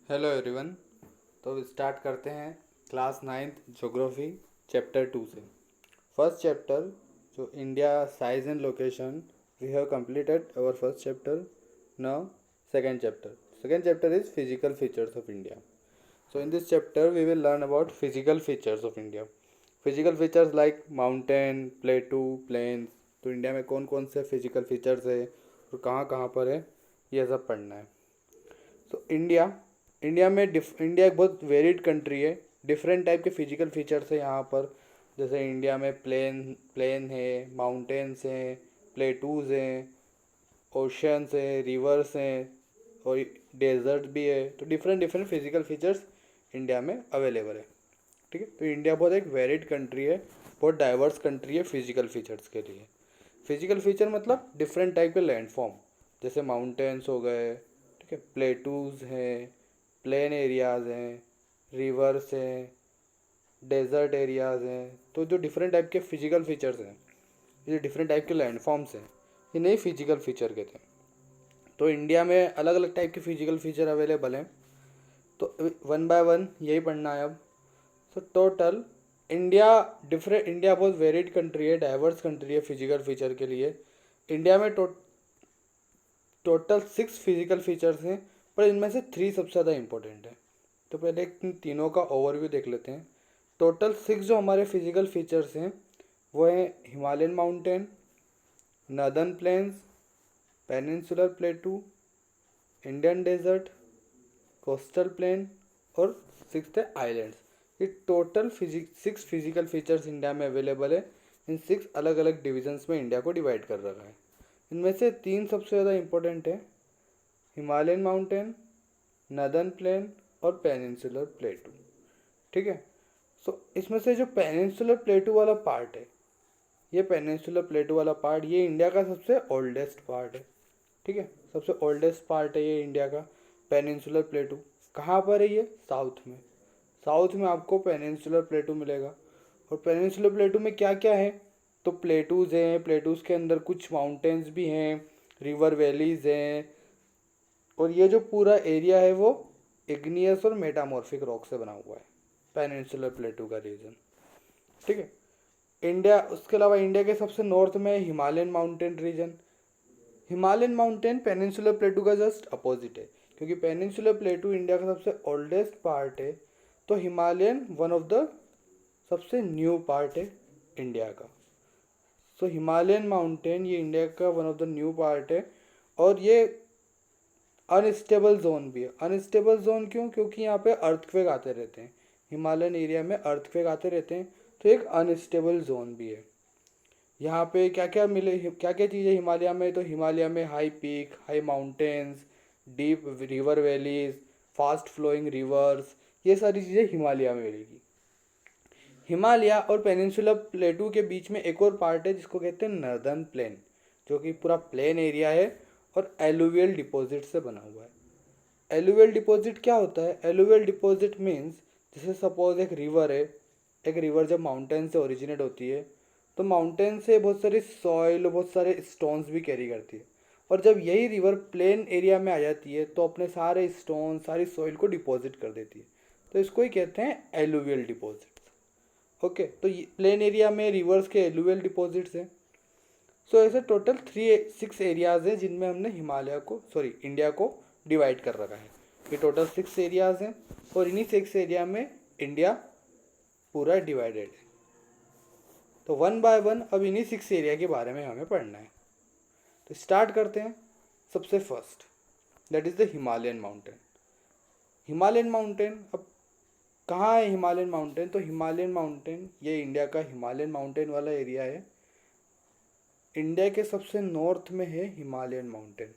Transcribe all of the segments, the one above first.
Hello everyone. तो start करते हैं क्लास नाइन्थ ज्योग्राफी चैप्टर 2 से। फर्स्ट चैप्टर जो India size and location, we have completed our first chapter. Now second chapter is physical features of India. So in this chapter we will learn about physical features of India. Physical features like mountain, plateau, plains. तो India में कौन कौन से physical features है और कहाँ कहाँ पर है, ये सब पढ़ना है। तो इंडिया एक बहुत वेरिड कंट्री है। डिफरेंट टाइप के फिजिकल फीचर्स है यहाँ पर। जैसे इंडिया में प्लेन प्लेन है, माउंटेन्स हैं, प्लेटूज हैं, ओशंस हैं, रिवर्स हैं और डेजर्ट भी है। तो different different physical features India में अवेलेबल है। ठीक है, तो इंडिया बहुत एक वेरिड कंट्री है, बहुत डाइवर्स कंट्री है फिजिकल फीचर्स के लिए। फिजिकल फीचर मतलब डिफरेंट टाइप के लैंडफॉर्म, जैसे माउंटेन्स हो गए, ठीक है, प्लेटूज हैं, प्लेन एरियाज़ हैं, रिवर्स हैं, डेजर्ट एरियाज़ हैं। तो जो डिफरेंट टाइप के फिजिकल फीचर्स हैं, ये डिफरेंट टाइप के लैंडफॉर्म्स हैं, ये नई फिजिकल फीचर कहते हैं। तो इंडिया में अलग अलग टाइप के फिजिकल फीचर अवेलेबल हैं। तो वन बाय वन यही पढ़ना है अब। सो टोटल इंडिया बहुत वेरिड कंट्री है, डाइवर्स कंट्री है फिजिकल फीचर के लिए। इंडिया में टोटल 6 फिजिकल फीचर्स हैं, पर इनमें से 3 सबसे ज़्यादा इंपॉर्टेंट है। तो पहले इन तीनों का ओवरव्यू देख लेते हैं। टोटल 6 जो हमारे फिजिकल फीचर्स हैं वो हैं Himalayan mountain, northern plains, peninsular plateau, Indian desert, coastal plain और 6th है आइलैंड्स। ये टोटल 6 फिजिकल फीचर्स इंडिया में अवेलेबल है। इन 6 अलग अलग डिविजन्स में इंडिया को डिवाइड कर रखा है। इनमें से 3 सबसे ज़्यादा इंपॉर्टेंट है, हिमालयन माउंटेन, नर्दर्न प्लेन और पेनिनसुलर प्लेटू। ठीक है, सो इसमें से जो पेनिनसुलर प्लेटू वाला पार्ट है, ये पेनिनसुलर प्लेटू वाला पार्ट ये इंडिया का सबसे ओल्डेस्ट पार्ट है। ठीक है, सबसे ओल्डेस्ट पार्ट है ये इंडिया का पेनिनसुलर प्लेटू। कहाँ पर है ये? साउथ में। साउथ में आपको पेनिनसुलर प्लेटू मिलेगा। और पेनिनसुलर प्लेटू में क्या क्या है? तो प्लेटूज़ हैं, प्लेटूज़ के अंदर कुछ माउंटेन्स भी हैं, रिवर वैलीज़ हैं, और ये जो पूरा एरिया है वो इग्नियस और मेटामॉर्फिक रॉक से बना हुआ है, पेनिनसुलर प्लेटू का रीजन। ठीक है, इंडिया उसके अलावा इंडिया के सबसे नॉर्थ में Himalayan mountain region. Himalayan mountain peninsular प्लेटू का जस्ट अपोजिट है, क्योंकि पेनिनसुलर प्लेटू इंडिया का सबसे ओल्डेस्ट पार्ट है, तो हिमालयन वन ऑफ द सबसे न्यू पार्ट है इंडिया का। सो हिमालयन माउंटेन ये इंडिया का one of the new part है। और ये अनस्टेबल जोन भी है। अनस्टेबल जोन क्यों? क्योंकि यहाँ पे अर्थक्वेक आते रहते हैं, हिमालयन एरिया में अर्थक्वेक आते रहते हैं, तो एक अनस्टेबल जोन भी है। यहाँ पे क्या क्या क्या क्या चीज़ें हिमालय में? तो हिमालय में high peak, high mountains, deep river valleys, fast flowing rivers, ये सारी चीज़ें हिमालय में मिलेगी। हिमालय और पेनिनसुलर प्लेटू के बीच में एक और पार्ट है जिसको कहते हैं नर्दर्न प्लेन, जो कि पूरा प्लेन एरिया है और एलुवियल डिपॉजिट से बना हुआ है। एलुवियल डिपॉजिट क्या होता है? एलुवियल डिपॉजिट मीन्स, जैसे सपोज एक रिवर है, एक रिवर जब माउंटेन से ओरिजिनेट होती है तो माउंटेन से बहुत सारी सॉइल, बहुत सारे स्टोन्स भी कैरी करती है, और जब यही रिवर प्लेन एरिया में आ जाती है तो अपने सारे स्टोन, सारी सॉइल को डिपॉजिट कर देती है। तो इसको ही कहते हैं एलुवियल डिपॉजिट। ओके, तो प्लेन एरिया में रिवर्स के एलुवियल डिपॉजिट्स हैं। सो ऐसे टोटल 6 एरियाज़ हैं जिनमें हमने इंडिया को डिवाइड कर रखा है। ये टोटल 6 एरियाज़ हैं और इन्हीं 6 एरिया में इंडिया पूरा डिवाइडेड है। तो वन बाय वन अब इन्हीं 6 एरिया के बारे में हमें पढ़ना है। तो स्टार्ट करते हैं। सबसे first that is the Himalayan mountain. Himalayan mountain अब कहाँ है हिमालयन माउंटेन? तो हिमालयन माउंटेन ये इंडिया का हिमालयन माउंटेन वाला एरिया है। इंडिया के सबसे नॉर्थ में है हिमालयन माउंटेन,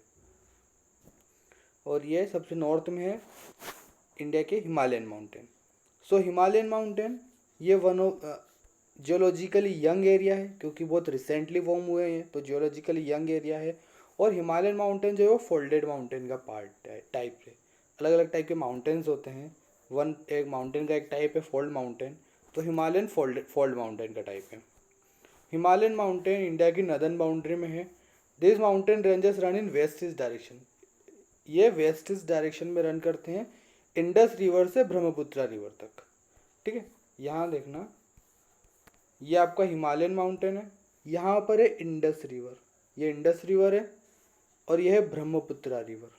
और ये सबसे नॉर्थ में है इंडिया के हिमालयन माउंटेन। सो हिमालयन माउंटेन ये one of geologically young area है, क्योंकि बहुत रिसेंटली फॉर्म हुए हैं, तो जियोलॉजिकली यंग एरिया है। और हिमालयन माउंटेन जो है वो फोल्डेड माउंटेन का पार्ट है, टाइप है। अलग अलग टाइप के माउंटेन्स होते हैं। एक माउंटेन का एक टाइप है फोल्ड माउंटेन, तो हिमालयन फोल्ड माउंटेन का टाइप है। हिमालयन माउंटेन इंडिया की नदर्न बाउंड्री में है। This mountain ranges run in west east direction. ये वेस्ट ईस्ट डायरेक्शन में रन करते हैं। इंडस रिवर से ब्रह्मपुत्रा रिवर तक। ठीक है, यहाँ देखना, ये आपका हिमालयन माउंटेन है, यहाँ पर है इंडस रिवर, ये इंडस रिवर है, और ये है ब्रह्मपुत्रा रिवर,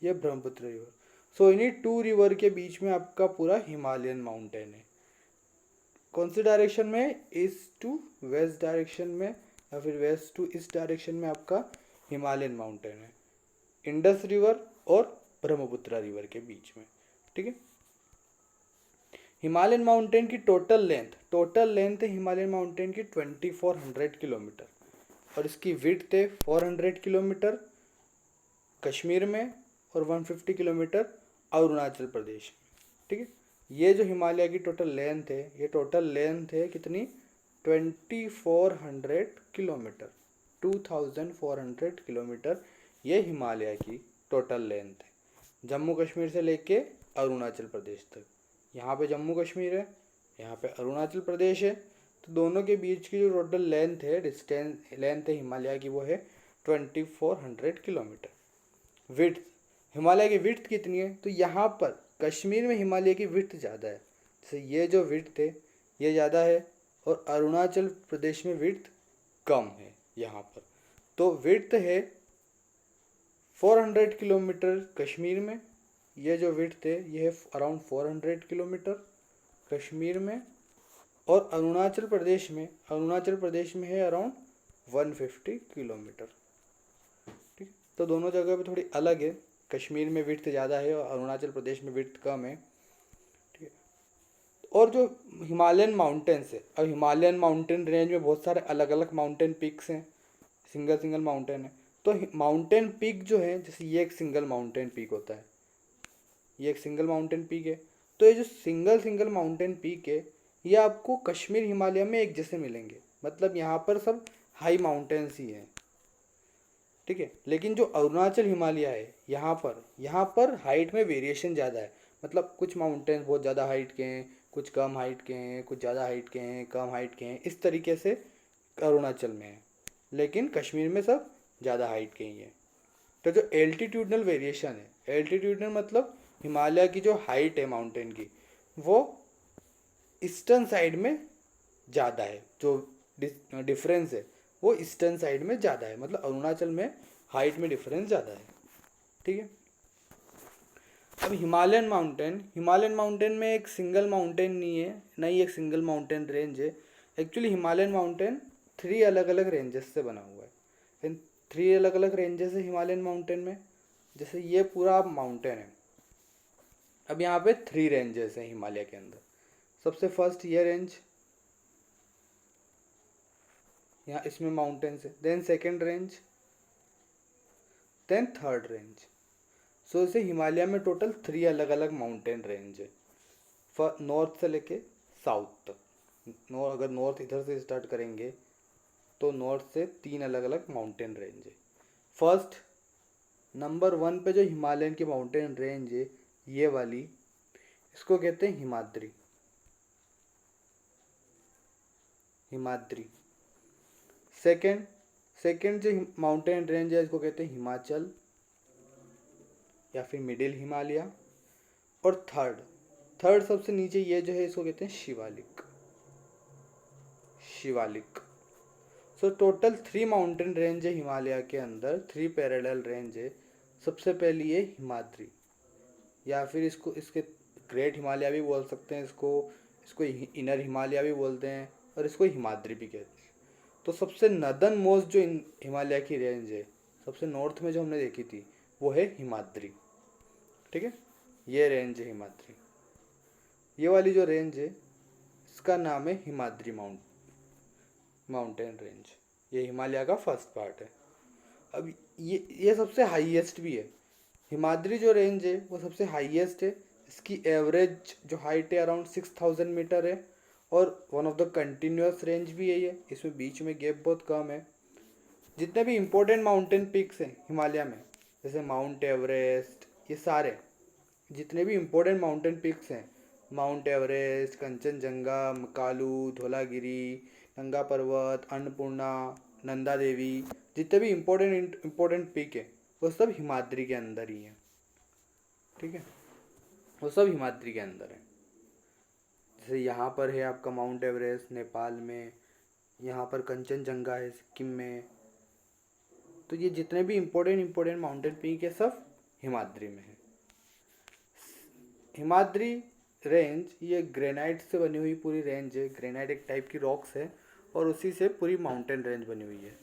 ये ब्रह्मपुत्र रिवर। सो इन्हीं टू रिवर के बीच में आपका पूरा हिमालयन माउंटेन है। कौन सी डायरेक्शन में? ईस्ट टू वेस्ट डायरेक्शन में, या फिर वेस्ट टू ईस्ट डायरेक्शन में आपका हिमालयन माउंटेन है, इंडस रिवर और ब्रह्मपुत्रा रिवर के बीच में। ठीक है, हिमालयन माउंटेन की टोटल लेंथ है हिमालयन माउंटेन की 2400 किलोमीटर, और इसकी विड्थ है 400 किलोमीटर कश्मीर में और 150 किलोमीटर अरुणाचल प्रदेश में। ठीक है, ये जो हिमालय की टोटल लेंथ है, ये टोटल लेंथ है कितनी? 2400 किलोमीटर, 2400 किलोमीटर ये हिमालय की टोटल लेंथ है, जम्मू कश्मीर से लेके अरुणाचल प्रदेश तक। यहाँ पे जम्मू कश्मीर है, यहाँ पे अरुणाचल प्रदेश है, तो दोनों के बीच की जो टोटल लेंथ है, डिस्टेंस लेंथ है हिमालय की, वो है 2400 किलोमीटर। विड्थ, हिमालय की विड्थ कितनी है? तो यहाँ पर कश्मीर में हिमालय की विड्थ ज़्यादा है, जैसे ये जो विड्थ है ये ज़्यादा है, और अरुणाचल प्रदेश में विड्थ कम है यहाँ पर। तो विड्थ है 400 किलोमीटर कश्मीर में, ये जो विड्थ है ये है अराउंड 400 किलोमीटर कश्मीर में, और अरुणाचल प्रदेश में है अराउंड 150 किलोमीटर। ठीक, तो दोनों जगह पे थोड़ी अलग है, कश्मीर में विड्थ ज़्यादा है और अरुणाचल प्रदेश में विड्थ कम है। ठीक है, और जो हिमालयन माउंटेन्स है, अब हिमालयन माउंटेन रेंज में बहुत सारे अलग अलग माउंटेन पिक्स हैं, सिंगल माउंटेन है। तो माउंटेन पीक जो है, जैसे ये एक सिंगल माउंटेन पीक होता है, ये एक सिंगल माउंटेन पीक है, तो ये जो सिंगल माउंटेन पीक है ये आपको कश्मीर हिमालय में एक जैसे मिलेंगे, मतलब यहाँ पर सब हाई माउंटेन्स ही हैं। ठीक है, लेकिन जो अरुणाचल हिमालय है यहाँ पर हाइट में वेरिएशन ज़्यादा है, मतलब कुछ माउंटेन्स बहुत ज़्यादा हाइट के हैं, कुछ कम हाइट के हैं, कुछ ज़्यादा हाइट के हैं, कम हाइट के हैं, इस तरीके से अरुणाचल में है, लेकिन कश्मीर में सब ज़्यादा हाइट के ही हैं। तो जो एल्टीट्यूडनल वेरिएशन है, एल्टीट्यूडनल मतलब हिमालय की जो हाइट है माउंटेन की, वो ईस्टर्न साइड में ज़्यादा है, जो डिफरेंस है वो ईस्टर्न साइड में ज़्यादा है, मतलब अरुणाचल में हाइट में डिफरेंस ज़्यादा है। ठीक है, अब हिमालयन माउंटेन में एक सिंगल माउंटेन नहीं एक सिंगल माउंटेन रेंज है। एक्चुअली हिमालयन माउंटेन 3 अलग अलग रेंजेस से बना हुआ है, इन 3 अलग अलग रेंजेस है हिमालयन माउंटेन में। जैसे ये पूरा माउंटेन है, अब यहाँ पे 3 रेंजेस हैं हिमालय के अंदर। सबसे फर्स्ट ये रेंज, यहाँ इसमें माउंटेन्स है, then second range, then third range. So इसे हिमालय में टोटल 3 अलग अलग माउंटेन रेंज है, नॉर्थ से लेके साउथ तक। अगर नॉर्थ इधर से स्टार्ट करेंगे तो नॉर्थ से 3 अलग अलग माउंटेन रेंज है। फर्स्ट नंबर 1 पे जो हिमालयन की माउंटेन रेंज है ये वाली, इसको कहते हैं हिमाद्री। सेकंड जो माउंटेन रेंज है इसको कहते हैं हिमाचल या फिर मिडिल हिमालय, और थर्ड सबसे नीचे ये जो है इसको कहते हैं Shivalik. So total 3 mountain range है हिमालय के अंदर, 3 पैरेलल रेंज है। सबसे पहली है हिमाद्री, या फिर इसके ग्रेट हिमालय भी बोल सकते हैं, इसको इनर हिमालय भी बोलते हैं, और इसको हिमाद्री भी कहते हैं। तो सबसे नदन मोस्ट जो हिमालय की रेंज है, सबसे नॉर्थ में जो हमने देखी थी वो है हिमाद्री। ठीक है, ये रेंज है हिमाद्री। ये वाली जो रेंज है इसका नाम है हिमाद्री माउंटेन रेंज, ये हिमालय का फर्स्ट पार्ट है। अब ये सबसे हाईएस्ट भी है, हिमाद्री जो रेंज है वो सबसे हाईएस्ट है। इसकी एवरेज जो हाइट है अराउंड 6000 मीटर है, और one of the continuous range भी है ये, इसमें बीच में गैप बहुत कम है। जितने भी इम्पोर्टेंट माउंटेन पिक्स हैं हिमालय में, जैसे माउंट एवरेस्ट, ये सारे जितने भी इम्पोर्टेंट माउंटेन पिक्स हैं, माउंट एवरेस्ट, कंचनजंगा, मकालू, धौलागिरी, नंगा पर्वत, अन्नपूर्णा, नंदा देवी, जितने भी इम्पोर्टेंट पिक है वो सब हिमाद्री के अंदर ही है। ठीक है, वो सब हिमाद्री के अंदर है। जैसे यहाँ पर है आपका माउंट एवरेस्ट नेपाल में, यहाँ पर कंचनजंगा है सिक्किम में। तो ये जितने भी इम्पोर्टेंट माउंटेन पीक है सब हिमाद्री में है। हिमाद्री रेंज ये ग्रेनाइट से बनी हुई पूरी रेंज है। ग्रेनाइट एक टाइप की रॉक्स है और उसी से पूरी माउंटेन रेंज बनी हुई है।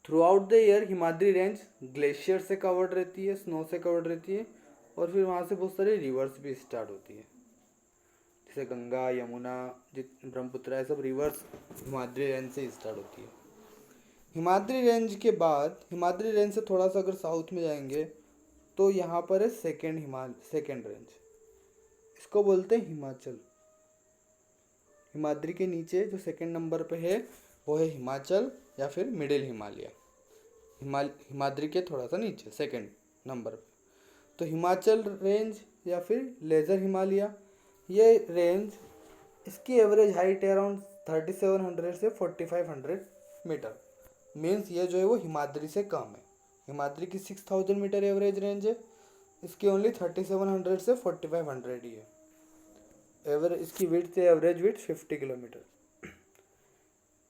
Through out the year Himadri range glacier से कवर्ड रहती है, स्नो से कवर्ड रहती है, और फिर वहाँ से बहुत सारी रिवर्स भी स्टार्ट होती है, जैसे गंगा, यमुना, ब्रह्मपुत्र, ये सब रिवर्स हिमाद्री रेंज से स्टार्ट होती है। हिमाद्री रेंज के बाद, हिमाद्री रेंज से थोड़ा सा अगर साउथ में जाएंगे तो यहाँ पर है सेकेंड रेंज, इसको बोलते हैं हिमाचल। हिमाद्री के नीचे जो सेकेंड नंबर पे है वो है हिमाचल या फिर मिडिल हिमालय। हिमाद्री के थोड़ा सा नीचे सेकेंड नंबर पे तो हिमाचल रेंज या फिर लेज़र हिमालय। ये रेंज, इसकी एवरेज हाइट है अराउंड 3700 से 4500 मीटर। मीन्स ये जो है वो हिमाद्री से कम है। हिमाद्री की 6000 मीटर एवरेज रेंज है, इसकी ओनली 3700 से 4500 ही है। इसकी विड्थ है, average width 50 kilometre.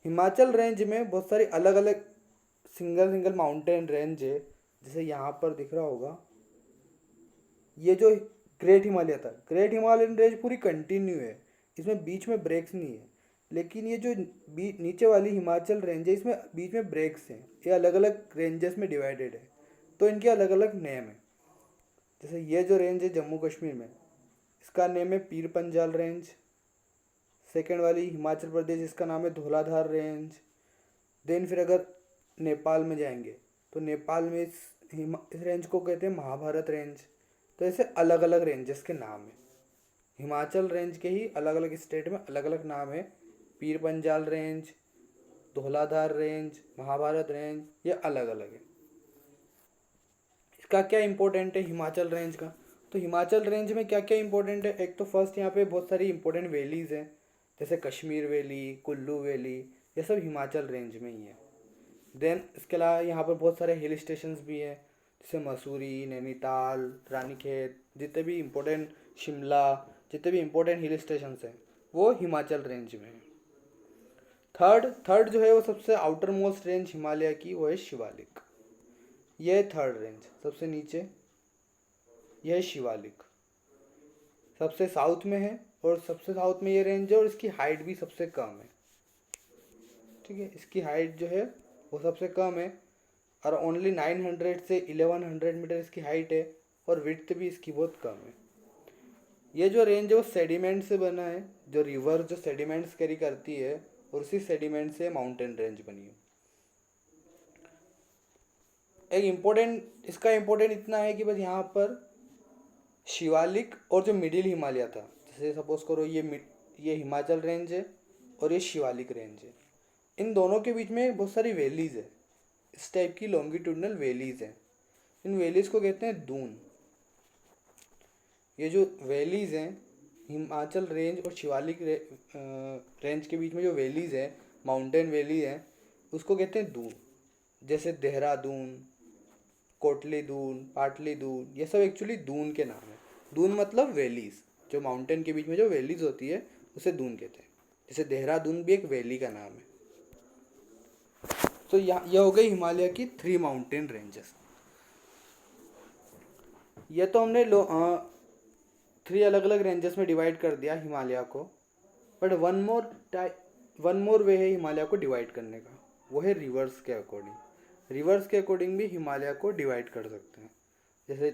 Himachal range में बहुत सारी अलग अलग सिंगल माउंटेन रेंज है। जैसे यहाँ पर दिख रहा होगा, ये जो ग्रेट हिमालय था, ग्रेट हिमालयन रेंज पूरी कंटिन्यू है, इसमें बीच में ब्रेक्स नहीं है। लेकिन ये जो नीचे वाली हिमाचल रेंज है, इसमें बीच में ब्रेक्स हैं। ये अलग अलग रेंजेस में डिवाइडेड है, तो इनके अलग अलग नेम है। जैसे ये जो रेंज है जम्मू कश्मीर में, इसका नेम है पीर पंजाल रेंज। सेकेंड वाली हिमाचल प्रदेश, इसका नाम है धौलाधार रेंज। देन फिर अगर नेपाल में जाएंगे तो नेपाल में इस रेंज को कहते हैं महाभारत रेंज। तो ऐसे अलग अलग रेंजेस के नाम है। हिमाचल रेंज के ही अलग अलग स्टेट में अलग अलग नाम है। Pir Panjal range, Dhauladhar range, Mahabharat range, ये अलग अलग है। इसका क्या इंपॉर्टेंट है हिमाचल रेंज का? तो हिमाचल रेंज में क्या क्या इंपॉर्टेंट है? एक तो फर्स्ट यहाँ पे बहुत सारी इंपॉर्टेंट वैलीज़ हैं, जैसे कश्मीर वैली, कुल्लू वैली, ये सब हिमाचल रेंज में ही है। देन इसके अलावा यहाँ पर बहुत सारे हिल स्टेशंस भी हैं, जैसे मसूरी, नैनीताल, रानीखेत, जितने भी इम्पोर्टेंट, शिमला, जितने भी इम्पोर्टेंट हिल स्टेशंस हैं वो हिमाचल रेंज में है। थर्ड जो है वो सबसे आउटर मोस्ट रेंज हिमालय की, वो है शिवालिक। यह है थर्ड रेंज, सबसे नीचे यह है शिवालिक, सबसे साउथ में है, और सबसे साउथ में ये रेंज है, और इसकी हाइट भी सबसे कम है। ठीक है, इसकी हाइट जो है वो सबसे कम है, और ओनली 900 से 1100 मीटर इसकी हाइट है, और विड्थ भी इसकी बहुत कम है। ये जो रेंज है वो सेडिमेंट से बना है, जो रिवर जो सेडिमेंट्स कैरी करती है, और उसी सेडिमेंट से माउंटेन रेंज बनी है। एक इम्पोर्टेंट, इसका इम्पोर्टेंट इतना है कि बस यहाँ पर शिवालिक और जो मिडिल हिमालय था, जैसे सपोज करो ये हिमाचल रेंज है और ये शिवालिक रेंज है, इन दोनों के बीच में बहुत सारी वैलीज़ है, इस टाइप की लॉन्गिट्यूडनल वैलीज़ हैं। इन वैलीज़ को कहते हैं दून। ये जो वैलीज़ हैं हिमाचल रेंज और शिवालिक रेंज के बीच में जो वैलीज़ हैं, माउंटेन वैली हैं, उसको कहते हैं दून। जैसे देहरादून, कोटली दून, पाटली दून, ये सब एक्चुअली दून के नाम है। दून मतलब वैलीज़, जो माउंटेन के बीच में जो वैलीज़ होती है उसे दून कहते हैं। जैसे देहरादून भी एक वैली का नाम है। तो यह हो गई हिमालय की 3 माउंटेन रेंजेस। ये तो हमने 3 अलग अलग रेंजेस में डिवाइड कर दिया हिमालय को, बट वन मोर वे है हिमालय को डिवाइड करने का, वो है रिवर्स के अकॉर्डिंग। रिवर्स के अकॉर्डिंग भी हिमालय को डिवाइड कर सकते हैं। जैसे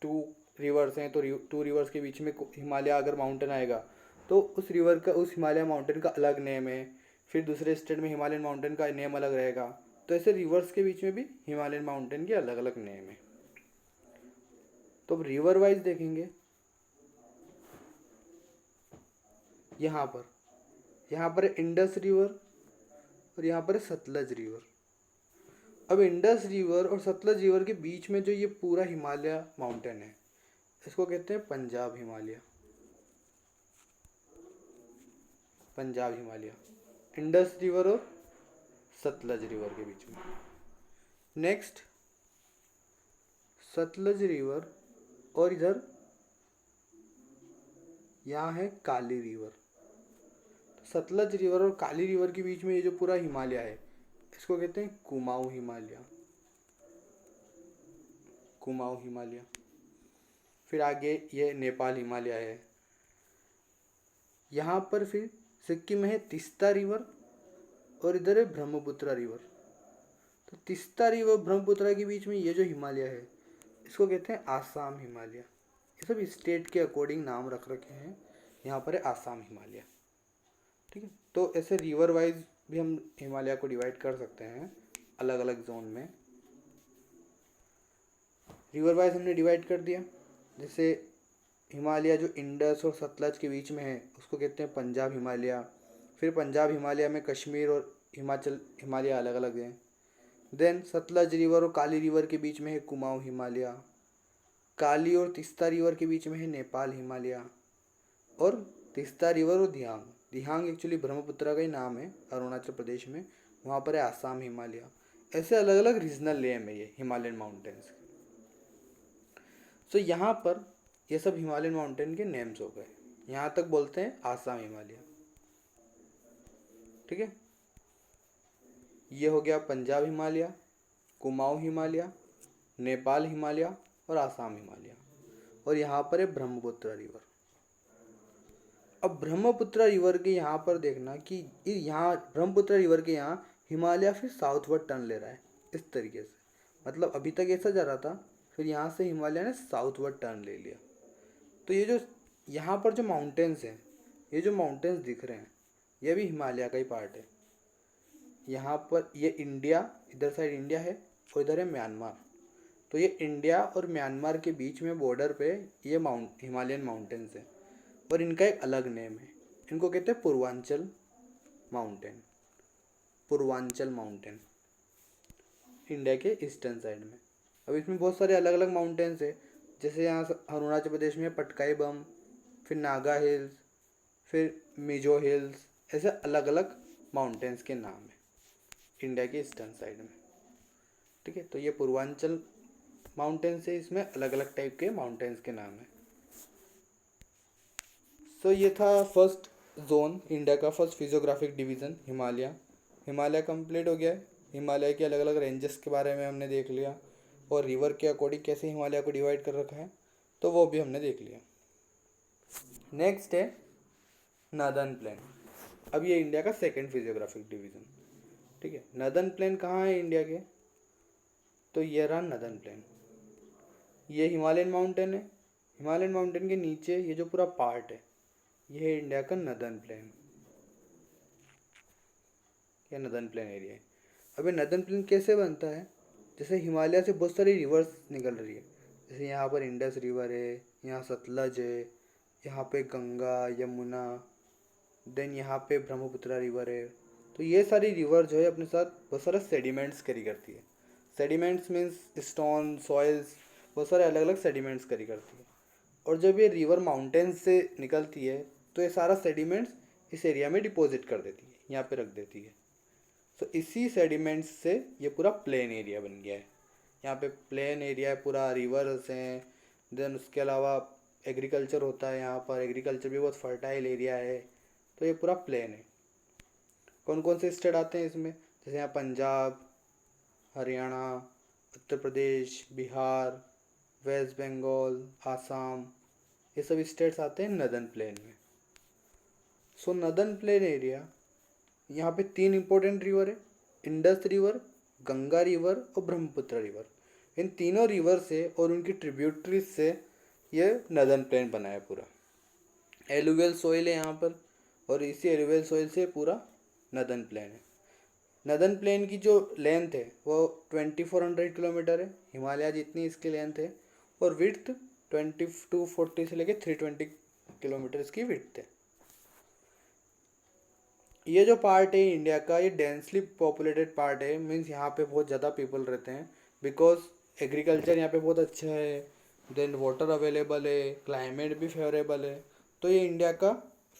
2 रिवर्स हैं तो 2 रिवर्स के बीच में हिमालय अगर माउंटेन आएगा तो उस रिवर का, उस हिमालय माउंटेन का अलग नेम है, फिर दूसरे स्टेट में हिमालयन माउंटेन का नेम अलग रहेगा। तो ऐसे रिवर्स के बीच में भी हिमालयन माउंटेन के अलग अलग नेम है। तो अब रिवर वाइज देखेंगे, यहाँ पर इंडस रिवर और यहाँ पर सतलज रिवर। अब इंडस रिवर और सतलज रिवर के बीच में जो ये पूरा हिमालय माउंटेन है, इसको कहते हैं पंजाब हिमालय। पंजाब हिमालय इंडस रिवर और सतलज रिवर के बीच में। नेक्स्ट सतलज रिवर और इधर यहाँ है काली रिवर। सतलज रिवर और काली रिवर के बीच में ये जो पूरा हिमालय है इसको कहते हैं कुमाऊं हिमालय। कुमाऊं हिमालय। फिर आगे ये नेपाल हिमालय है। यहाँ पर फिर सिक्किम में है तीस्ता रिवर और इधर है ब्रह्मपुत्र रिवर। तो तीस्ता रिवर ब्रह्मपुत्र के बीच में ये जो हिमालय है इसको कहते हैं आसाम हिमालय। ये सब स्टेट के अकॉर्डिंग नाम रख रखे हैं। यहाँ पर है आसाम हिमालय। ठीक है, तो ऐसे रिवर वाइज भी हम हिमालय को डिवाइड कर सकते हैं अलग अलग जोन में। रिवर वाइज हमने डिवाइड कर दिया। जैसे हिमालय जो इंडस और सतलज के बीच में है उसको कहते हैं पंजाब हिमालय। फिर पंजाब हिमालय में कश्मीर और हिमाचल हिमालय अलग अलग हैं। देन सतलज रिवर और काली रिवर के बीच में है कुमाऊं हिमालय। काली और तीस्ता रिवर के बीच में है नेपाल हिमालय। और तीस्ता रिवर और दिहांग, दिहांग एक्चुअली ब्रह्मपुत्र का ही नाम है अरुणाचल प्रदेश में, वहाँ पर है आसाम हिमालय। ऐसे अलग अलग रीजनल नेम है ये हिमालयन माउंटेन्स। तो यहाँ पर ये सब हिमालयन माउंटेन के नेम्स हो गए। यहाँ तक बोलते हैं आसाम हिमालय। ठीक है, ये हो गया पंजाब हिमालय, कुमाऊं हिमालय, नेपाल हिमालय और आसाम हिमालय। और यहाँ पर है ब्रह्मपुत्र रिवर। अब ब्रह्मपुत्र रिवर के यहाँ पर देखना कि यहाँ ब्रह्मपुत्र रिवर के यहाँ हिमालय फिर साउथवर्ड टर्न ले रहा है इस तरीके से। मतलब अभी तक ऐसा जा रहा था, फिर यहाँ से हिमालय ने साउथवर्ड टर्न ले लिया। तो ये जो यहाँ पर जो माउंटेन्स हैं, ये जो माउंटेन्स दिख रहे हैं ये भी हिमालय का ही पार्ट है। यहाँ पर ये इंडिया, इधर साइड इंडिया है और इधर है म्यांमार। तो ये इंडिया और म्यांमार के बीच में बॉर्डर पे ये हिमालयन माउंटेन्स हैं और इनका एक अलग नेम है। इनको कहते हैं Purvanchal mountain. Purvanchal mountain India के ईस्टर्न साइड में। अब इसमें बहुत सारे अलग अलग माउंटेन्स है। जैसे यहाँ अरुणाचल प्रदेश में पटकाई बम, फिर नागा हिल्स, फिर मिजो हिल्स, ऐसे अलग अलग माउंटेन्स के नाम है इंडिया के ईस्टर्न साइड में। ठीक है, तो ये पूर्वांचल माउंटेन्स है, इसमें अलग अलग टाइप के माउंटेन्स के नाम है। सो ये था फर्स्ट जोन इंडिया का, first physiographic division Himalaya. Himalaya complete हो गया है। हिमालय के अलग अलग रेंजेस के बारे में हमने देख लिया और रिवर के अकॉर्डिंग कैसे हिमालय को डिवाइड कर रखा है तो वो भी हमने देख लिया। नेक्स्ट है नर्दर्न प्लेन। अब ये इंडिया का सेकंड फिजियोग्राफिक डिवीज़न। ठीक है, नर्दर्न प्लेन कहाँ है इंडिया के? तो ये रहा नर्दर्न प्लेन। ये हिमालयन माउंटेन है। हिमालयन माउंटेन के नीचे ये जो पूरा पार्ट है ये है इंडिया का नर्दर्न प्लेन। ये नर्दर्न प्लेन एरिया है। अब ये नर्दर्न प्लेन कैसे बनता है? जैसे हिमालय से बहुत सारी रिवर्स निकल रही है। जैसे यहाँ पर इंडस रिवर है, यहाँ सतलज है, यहाँ पे गंगा, यमुना, देन यहाँ पे ब्रह्मपुत्र रिवर है। तो ये सारी रिवर जो है अपने साथ बहुत सारा सेडिमेंट्स कैरी करती है। सेडिमेंट्स मीन्स स्टोन, सॉइल्स, बहुत सारे अलग अलग सेडिमेंट्स कैरी करती है। और जब ये रिवर माउंटेन्स से निकलती है तो ये सारा सेडिमेंट्स इस एरिया में डिपॉजिट कर देती है, यहाँ पे रख देती है। तो इसी सेडिमेंट्स से ये पूरा प्लेन एरिया बन गया है। यहाँ पे प्लेन एरिया है, पूरा रिवर्स हैं। देन उसके अलावा एग्रीकल्चर होता है यहाँ पर, एग्रीकल्चर भी बहुत फर्टाइल एरिया है। तो ये पूरा प्लेन है। कौन कौन से स्टेट आते हैं इसमें? जैसे यहाँ पंजाब, हरियाणा, उत्तर प्रदेश, बिहार, वेस्ट बंगाल, आसाम, ये सब स्टेट्स आते हैं नर्दर्न प्लेन में। सो नर्दर्न प्लेन एरिया, यहाँ पे 3 इंपॉर्टेंट रिवर है, इंडस रिवर, गंगा रिवर और ब्रह्मपुत्र रिवर। इन तीनों रिवर से और उनकी ट्रिब्यूटरीज से ये नर्दर्न प्लेन बना है पूरा। एलुवियल सॉइल है यहाँ पर और इसी एलुवियल सॉइल से पूरा नर्दर्न प्लेन है। नर्दर्न प्लेन की जो लेंथ है वो 2400 किलोमीटर है, हिमालय जितनी इसकी लेंथ है। और विड्थ 2240 से लेके 320 किलोमीटर इसकी विड्थ है। ये जो पार्ट है इंडिया का, ये डेंसली पॉपुलेटेड पार्ट है। मीन्स यहाँ पे बहुत ज़्यादा पीपल रहते हैं बिकॉज एग्रीकल्चर यहाँ पे बहुत अच्छा है। देन वाटर अवेलेबल है, क्लाइमेट भी फेवरेबल है। तो ये इंडिया का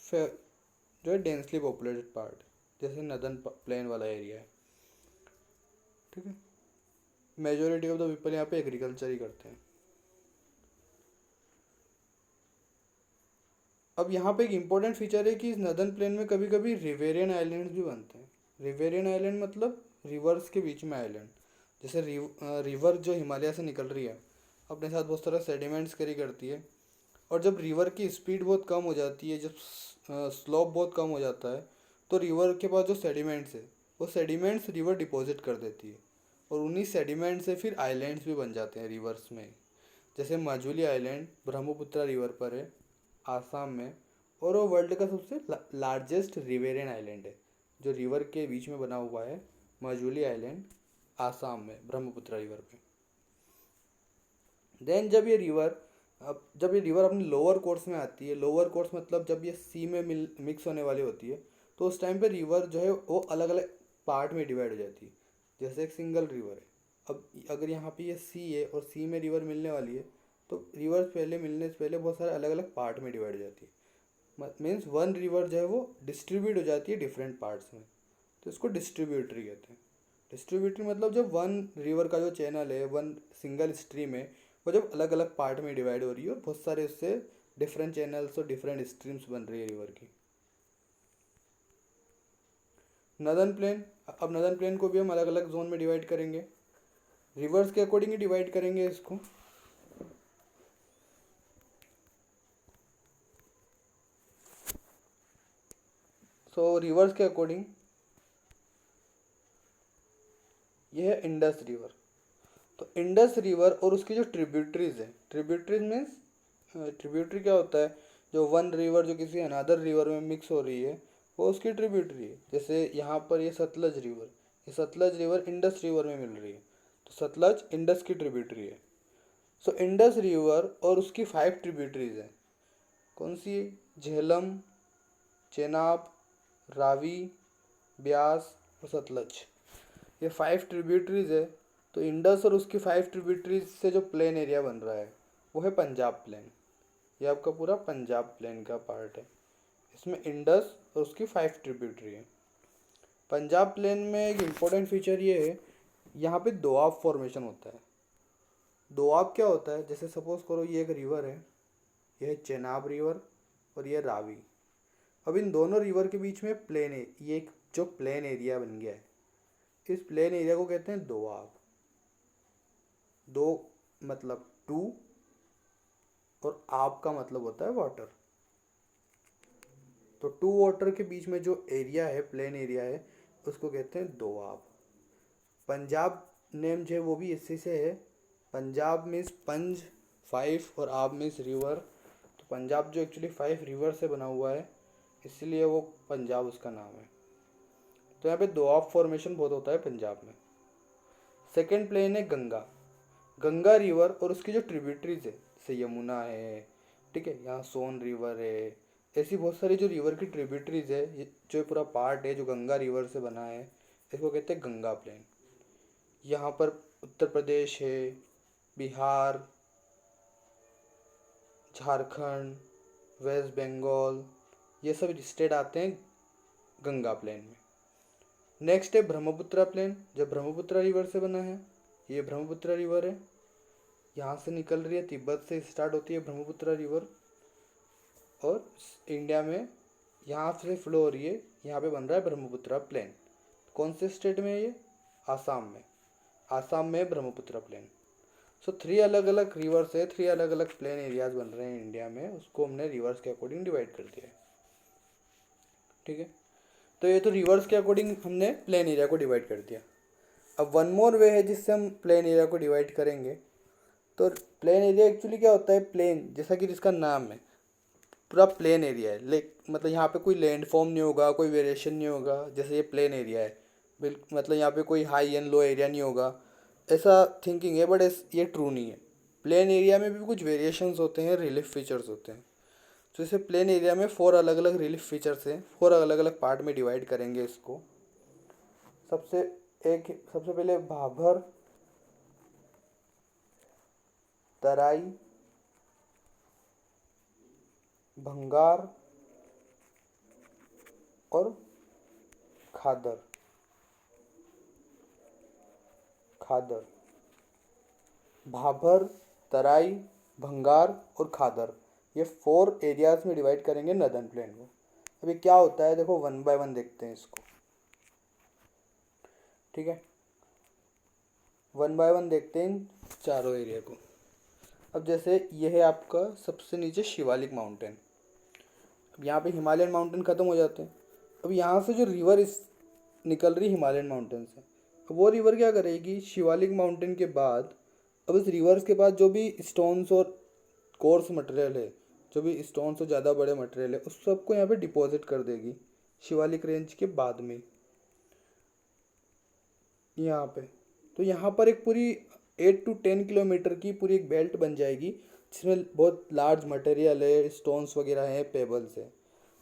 जो है डेंसली पॉपुलेटेड पार्ट, जैसे नर्दर्न प्लेन वाला एरिया है। ठीक है, मेजोरिटी ऑफ द पीपल यहाँ पे एग्रीकल्चर ही करते हैं। अब यहाँ पे एक इम्पोर्टेंट फीचर है कि इस नदर्न प्लेन में कभी कभी रिवेरियन आइलैंड्स भी बनते हैं। रिवेरियन आइलैंड मतलब रिवर्स के बीच में आइलैंड। जैसे रिवर जो हिमालय से निकल रही है अपने साथ बहुत सारा सेडिमेंट्स कैरी करती है, और जब रिवर की स्पीड बहुत कम हो जाती है, जब स्लोप बहुत कम हो जाता है, तो रिवर के पास जो सेडिमेंट्स है वो सेडिमेंट्स रिवर डिपॉजिट कर देती है, और उन्हीं सेडिमेंट से फिर आइलैंड्स भी बन जाते हैं रिवर्स में। जैसे माजुली आइलैंड ब्रह्मपुत्र रिवर पर है आसाम में, और वो वर्ल्ड का सबसे लार्जेस्ट रिवेरियन आइलैंड है जो रिवर के बीच में बना हुआ है। माजुली आइलैंड आसाम में ब्रह्मपुत्र रिवर पे। देन जब ये रिवर अपनी लोअर कोर्स में आती है, लोअर कोर्स मतलब जब ये सी में मिक्स होने वाली होती है, तो उस टाइम पे रिवर जो है वो अलग अलग पार्ट में डिवाइड हो जाती है। जैसे एक सिंगल रिवर है, अब अगर यहाँ पे ये सी है और सी में रिवर मिलने वाली है, तो रिवर पहले मिलने से पहले बहुत सारे अलग अलग पार्ट में डिवाइड हो जाती है। मीन्स वन रिवर जो है वो डिस्ट्रीब्यूट हो जाती है डिफरेंट पार्ट्स में, तो इसको डिस्ट्रीब्यूटरी कहते हैं। डिस्ट्रीब्यूटरी मतलब जब वन रिवर का जो चैनल है, वन सिंगल स्ट्रीम है, वो जब अलग अलग पार्ट में डिवाइड हो रही है और बहुत सारे उससे डिफरेंट चैनल्स और डिफरेंट स्ट्रीम्स बन रही है रिवर की। नदर्न प्लेन, अब नदर्न प्लेन को भी हम अलग अलग जोन में डिवाइड करेंगे, रिवर्स के अकॉर्डिंग ही डिवाइड करेंगे इसको। सो रिवर्स के अकॉर्डिंग ये है इंडस रिवर। तो इंडस रिवर और उसकी जो ट्रिब्यूटरीज है, ट्रिब्यूटरीज मीन्स ट्रिब्यूटरी क्या होता है, जो वन रिवर जो किसी अनदर रिवर में मिक्स हो रही है वो उसकी ट्रिब्यूटरी है। जैसे यहाँ पर ये सतलज रिवर, ये सतलज रिवर इंडस रिवर में मिल रही है, तो सतलज इंडस की ट्रिब्यूटरी है। सो इंडस रिवर और उसकी 5 ट्रिब्यूटरीज हैं। कौन सी? झेलम, चेनाब, रावी, ब्यास और सतलज, ये 5 ट्रिब्यूटरीज है। तो इंडस और उसकी 5 ट्रिब्यूटरीज से जो प्लेन एरिया बन रहा है वो है पंजाब प्लेन। ये आपका पूरा पंजाब प्लेन का पार्ट है, इसमें इंडस और उसकी 5 ट्रिब्यूटरी है। पंजाब प्लेन में एक इम्पोर्टेंट फीचर ये है, यहाँ पे दोआब फॉर्मेशन होता है। दोआब क्या होता है, जैसे सपोज करो ये एक रिवर है, यह है चेनाब रिवर और ये रावी। अब इन दोनों रिवर के बीच में प्लेन है, ये एक जो प्लेन एरिया बन गया है, इस प्लेन एरिया को कहते हैं दोआब। दो मतलब टू, और आब का मतलब होता है वाटर। तो टू वाटर के बीच में जो एरिया है, प्लेन एरिया है, उसको कहते हैं दोआब। पंजाब नेम जो है वो भी इसी से है। पंजाब मीन्स पंज 5 और आब मीन्स रिवर। तो पंजाब जो एक्चुअली 5 रिवर से बना हुआ है, इसलिए वो पंजाब उसका नाम है। तो यहाँ पे दोआब फॉर्मेशन बहुत होता है पंजाब में। सेकेंड प्लेन है गंगा। गंगा रिवर और उसकी जो ट्रिब्यूटरीज है, जैसे यमुना है, ठीक है, यहाँ सोन रिवर है, ऐसी बहुत सारी जो रिवर की ट्रिब्यूटरीज है, ये जो पूरा पार्ट है जो गंगा रिवर से बना है, इसको कहते हैं गंगा प्लेन। यहाँ पर उत्तर प्रदेश है, बिहार, झारखंड, वेस्ट बंगाल, ये सब स्टेट आते हैं गंगा प्लेन में। नेक्स्ट है ब्रह्मपुत्र प्लेन, जो ब्रह्मपुत्र रिवर से बना है। ये ब्रह्मपुत्र रिवर है, यहाँ से निकल रही है, तिब्बत से स्टार्ट होती है ब्रह्मपुत्र रिवर, और इंडिया में यहाँ से फ्लो हो रही है, यहाँ पे बन रहा है ब्रह्मपुत्र प्लेन। कौन से स्टेट में है ये? आसाम में। आसाम में ब्रह्मपुत्र प्लेन। सो 3 अलग अलग रिवर्स है, 3 अलग अलग प्लेन एरियाज बन रहे हैं इंडिया में, उसको हमने रिवर्स के अकॉर्डिंग डिवाइड कर दिया है, ठीक है। तो ये तो रिवर्स के अकॉर्डिंग हमने प्लेन एरिया को डिवाइड कर दिया। अब वन मोर वे है जिससे हम प्लेन एरिया को डिवाइड करेंगे। तो प्लेन एरिया एक्चुअली क्या होता है, प्लेन जैसा कि जिसका नाम है, पूरा प्लेन एरिया है, मतलब यहाँ पे कोई लैंड फॉर्म नहीं होगा, कोई वेरिएशन नहीं होगा, जैसे ये प्लेन एरिया है, मतलब यहाँ पे कोई हाई एंड लो एरिया नहीं होगा, ऐसा थिंकिंग है, बट ये ट्रू नहीं है। प्लेन एरिया में भी कुछ वेरिएशंस होते हैं, रिलीफ फीचर्स होते हैं। तो इसे प्लेन एरिया में 4 अलग अलग रिलीफ फीचर्स हैं, 4 अलग अलग पार्ट में डिवाइड करेंगे इसको। सबसे पहले भाभर, तराई, भंगार और खादर। खादर, भाभर, तराई, भंगार और खादर, ये 4 एरियाज में डिवाइड करेंगे नदर्न प्लेन को। अभी क्या होता है देखो, वन बाय वन देखते हैं इसको, ठीक है। वन बाय वन देखते हैं इन चारों एरिया को। अब जैसे ये है आपका सबसे नीचे शिवालिक माउंटेन। अब यहाँ पे हिमालयन माउंटेन ख़त्म हो जाते हैं। अब यहाँ से जो रिवर इस निकल रही हिमालयन माउंटेन से, अब वो रिवर क्या करेगी, शिवालिक माउंटेन के बाद, अब इस रिवर्स के बाद जो भी स्टोन्स और कोर्स मटेरियल है, जो भी स्टोन्स और ज़्यादा बड़े मटेरियल है, उस सबको यहाँ पे डिपॉजिट कर देगी शिवालिक रेंज के बाद में यहाँ पे। तो यहाँ पर एक पूरी 8 to 10 किलोमीटर की पूरी एक बेल्ट बन जाएगी, जिसमें बहुत लार्ज मटेरियल है, स्टोन्स वगैरह हैं, पेबल्स है।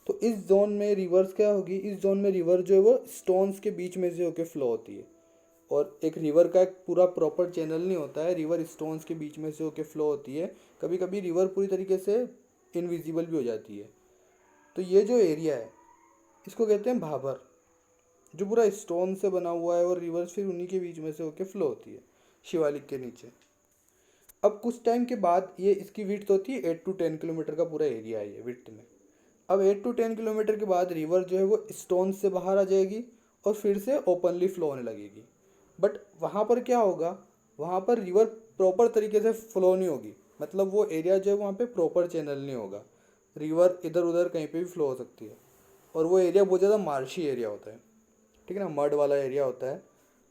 तो इस जोन में रिवर्स क्या होगी, इस जोन में रिवर जो है वो स्टोन्स के बीच में से होके फ्लो होती है। और एक रिवर का एक पूरा प्रॉपर चैनल नहीं होता है, रिवर स्टोन्स के बीच में से होके फ्लो होती है। कभी कभी रिवर पूरी तरीके से इनविजिबल भी हो जाती है। तो ये जो एरिया है इसको कहते हैं भाबर, जो पूरा स्टोन से बना हुआ है, और रिवर फिर उन्हीं के बीच में से होके फ्लो होती है शिवालिक के नीचे। अब कुछ टाइम के बाद ये इसकी विड्थ होती है 8 to 10 किलोमीटर का पूरा एरिया है ये विड्थ में। अब 8 to 10 किलोमीटर के बाद रिवर जो है वो स्टोन से बाहर आ जाएगी और फिर से ओपनली फ्लो होने लगेगी। बट वहाँ पर क्या होगा, वहाँ पर रिवर प्रॉपर तरीके से फ्लो नहीं होगी, मतलब वो एरिया जो है वहाँ पे प्रॉपर चैनल नहीं होगा, रिवर इधर उधर कहीं पे भी फ्लो हो सकती है। और वो एरिया बहुत ज़्यादा मार्शी एरिया होता है, ठीक है ना, मड वाला एरिया होता है।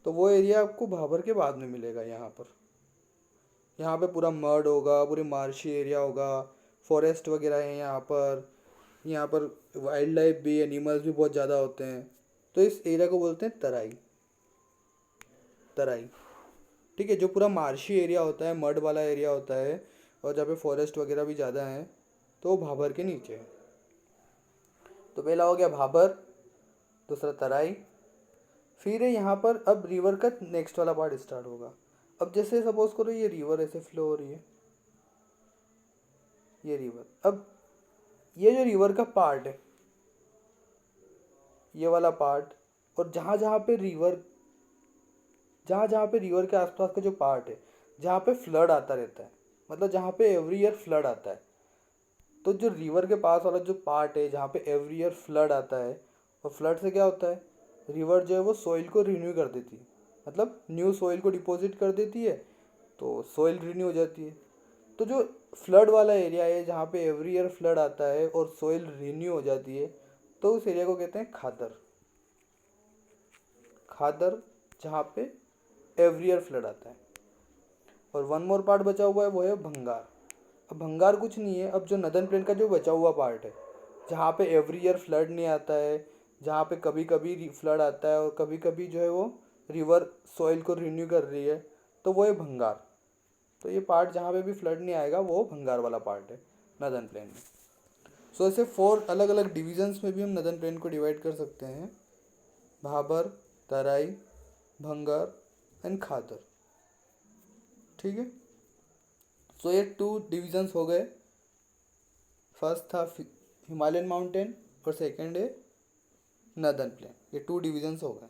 तो वो एरिया आपको भाबर के बाद में मिलेगा। यहाँ पे पूरा मड होगा, पूरी मार्शी एरिया होगा, फॉरेस्ट वगैरह है यहाँ पर वाइल्ड लाइफ भी, एनिमल्स भी बहुत ज़्यादा होते हैं। तो इस एरिया को बोलते हैं तराई। तराई, ठीक है, जो पूरा मार्शी एरिया होता है, मड वाला एरिया होता है, और जहाँ पे फॉरेस्ट वगैरह भी ज़्यादा हैं, तो वो भाबर के नीचे है। तो पहला हो गया भाबर, दूसरा तराई। फिर यहाँ पर अब रिवर का नेक्स्ट वाला पार्ट स्टार्ट होगा। अब जैसे सपोज करो ये रिवर ऐसे फ्लो हो रही है, ये रिवर, अब ये जो रिवर का पार्ट है, ये वाला पार्ट, और जहाँ जहाँ पे रिवर के आसपास का जो पार्ट है, जहाँ पे फ्लड आता रहता है, मतलब जहाँ पे एवरी ईयर फ्लड आता है, तो जो रिवर के पास वाला जो पार्ट है जहाँ पे एवरी ईयर फ्लड आता है, और फ्लड से क्या होता है, रिवर जो है वो सॉइल को रिन्यू कर देती है, मतलब न्यू सॉइल को डिपॉजिट कर देती है, तो सॉइल रिन्यू हो जाती है। तो जो फ्लड वाला एरिया है जहाँ पे एवरी ईयर फ्लड आता है और सॉइल रिन्यू हो जाती है, तो उस एरिया को कहते हैं खादर। खादर, जहाँ पे एवरी ईयर फ्लड आता है। और वन मोर पार्ट बचा हुआ है, वो है भंगार। अब भंगार कुछ नहीं है, अब जो नदर्न प्लेन का जो बचा हुआ पार्ट है, जहाँ पे एवरी ईयर फ्लड नहीं आता है, जहाँ पे कभी कभी फ्लड आता है और कभी कभी जो है वो रिवर सॉइल को रिन्यू कर रही है, तो वो है भंगार। तो ये पार्ट जहाँ पे भी फ्लड नहीं आएगा वो भंगार वाला पार्ट है नदर्न प्लेन में। सो ऐसे 4 अलग अलग डिविजन्स में भी हम नदर्न प्लेन को डिवाइड कर सकते हैं, भाबर, तराई, भंगार एंड खादर, ठीक है। सो ये 2 डिविजन्स हो गए। फर्स्ट था हिमालयन माउंटेन और सेकंड है नदर्न प्लेन, ये 2 डिविजन्स हो गए।